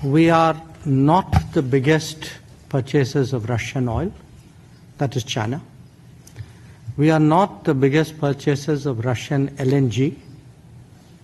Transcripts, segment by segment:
We are not the biggest purchasers of Russian oil, that is China. We are not the biggest purchasers of Russian LNG.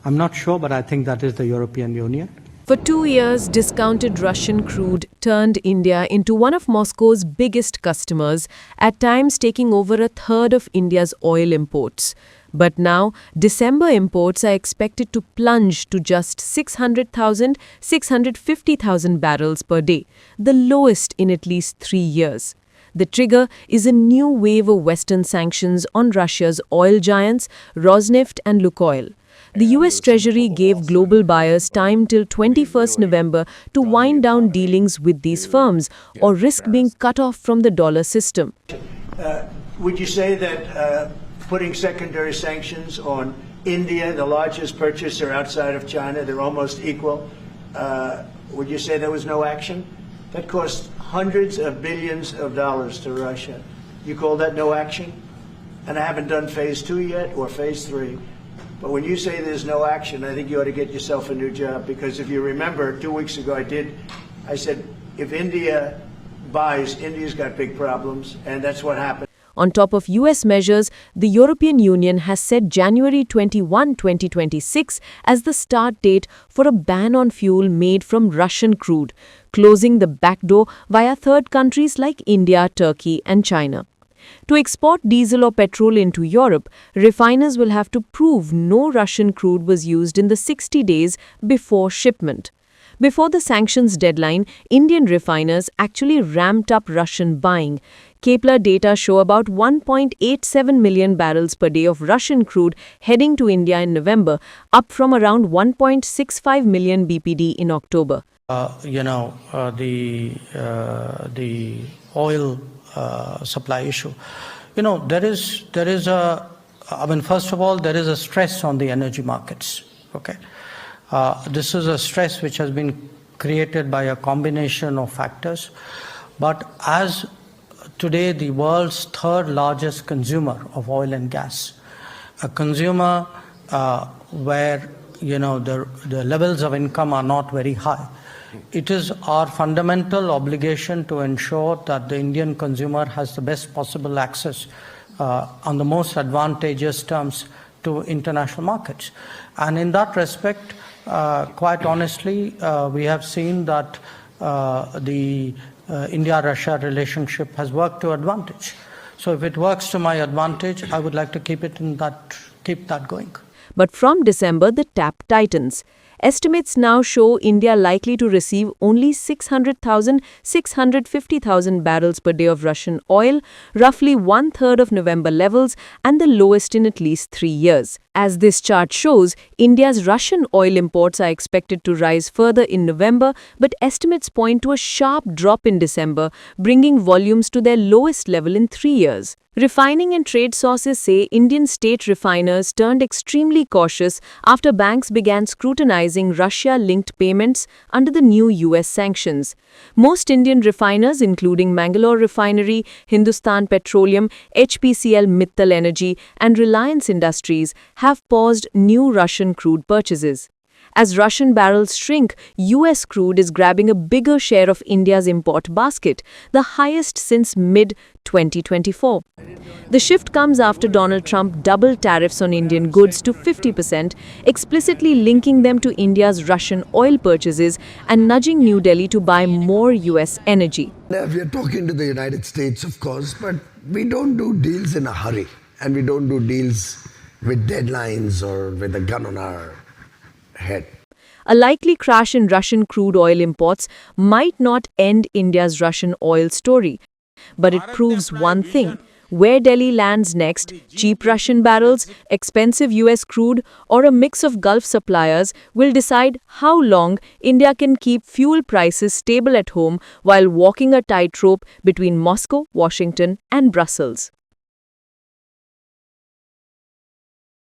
I'm not sure, but I think that is the European Union. For 2 years, discounted Russian crude turned India into one of Moscow's biggest customers, at times taking over a third of India's oil imports. But now, December imports are expected to plunge to just 600,000, 650,000 barrels per day, the lowest in at least 3 years. The trigger is a new wave of Western sanctions on Russia's oil giants, Rosneft and Lukoil. The US Treasury gave global buyers time till 21st November to wind down dealings with these firms or risk being cut off from the dollar system. Would you say that putting secondary sanctions on India, the largest purchaser outside of China, they're almost equal, would you say there was no action? That cost hundreds of billions of dollars to Russia. You call that no action? And I haven't done phase 2 yet or phase 3. But when you say there's no action, I think you ought to get yourself a new job. Because if you remember, 2 weeks ago I said, if India buys, India's got big problems, and that's what happened. On top of US measures, the European Union has set January 21, 2026 as the start date for a ban on fuel made from Russian crude, closing the back door via third countries like India, Turkey and China. To export diesel or petrol into Europe, refiners will have to prove no Russian crude was used in the 60 days before shipment. Before the sanctions deadline, Indian refiners actually ramped up Russian buying. Kepler data show about 1.87 million barrels per day of Russian crude heading to India in November, up from around 1.65 million BPD in October. The oil supply issue. First of all, there is a stress on the energy markets. Okay. This is a stress which has been created by a combination of factors. But as today the world's third largest consumer of oil and gas, a consumer where the levels of income are not very high, it is our fundamental obligation to ensure that the Indian consumer has the best possible access on the most advantageous terms to international markets. And in that respect, quite honestly, we have seen that the India-Russia relationship has worked to advantage. So if it works to my advantage, I would like to keep that going. But from December, the tap tightens. Estimates now show India likely to receive only 600,000, 650,000 barrels per day of Russian oil, roughly one-third of November levels and the lowest in at least 3 years. As this chart shows, India's Russian oil imports are expected to rise further in November, but estimates point to a sharp drop in December, bringing volumes to their lowest level in 3 years. Refining and trade sources say Indian state refiners turned extremely cautious after banks began scrutinizing Russia-linked payments under the new US sanctions. Most Indian refiners, including Mangalore Refinery, Hindustan Petroleum, HPCL Mittal Energy, and Reliance Industries, have paused new Russian crude purchases. As Russian barrels shrink, US crude is grabbing a bigger share of India's import basket, the highest since mid-2024. The shift comes after Donald Trump doubled tariffs on Indian goods to 50%, explicitly linking them to India's Russian oil purchases and nudging New Delhi to buy more US energy. We are talking to the United States, of course, but we don't do deals in a hurry, and we don't do deals with deadlines or with a gun on our head. A likely crash in Russian crude oil imports might not end India's Russian oil story, but it proves one thing. Where Delhi lands next, cheap Russian barrels, expensive US crude, or a mix of Gulf suppliers will decide how long India can keep fuel prices stable at home while walking a tightrope between Moscow, Washington, and Brussels.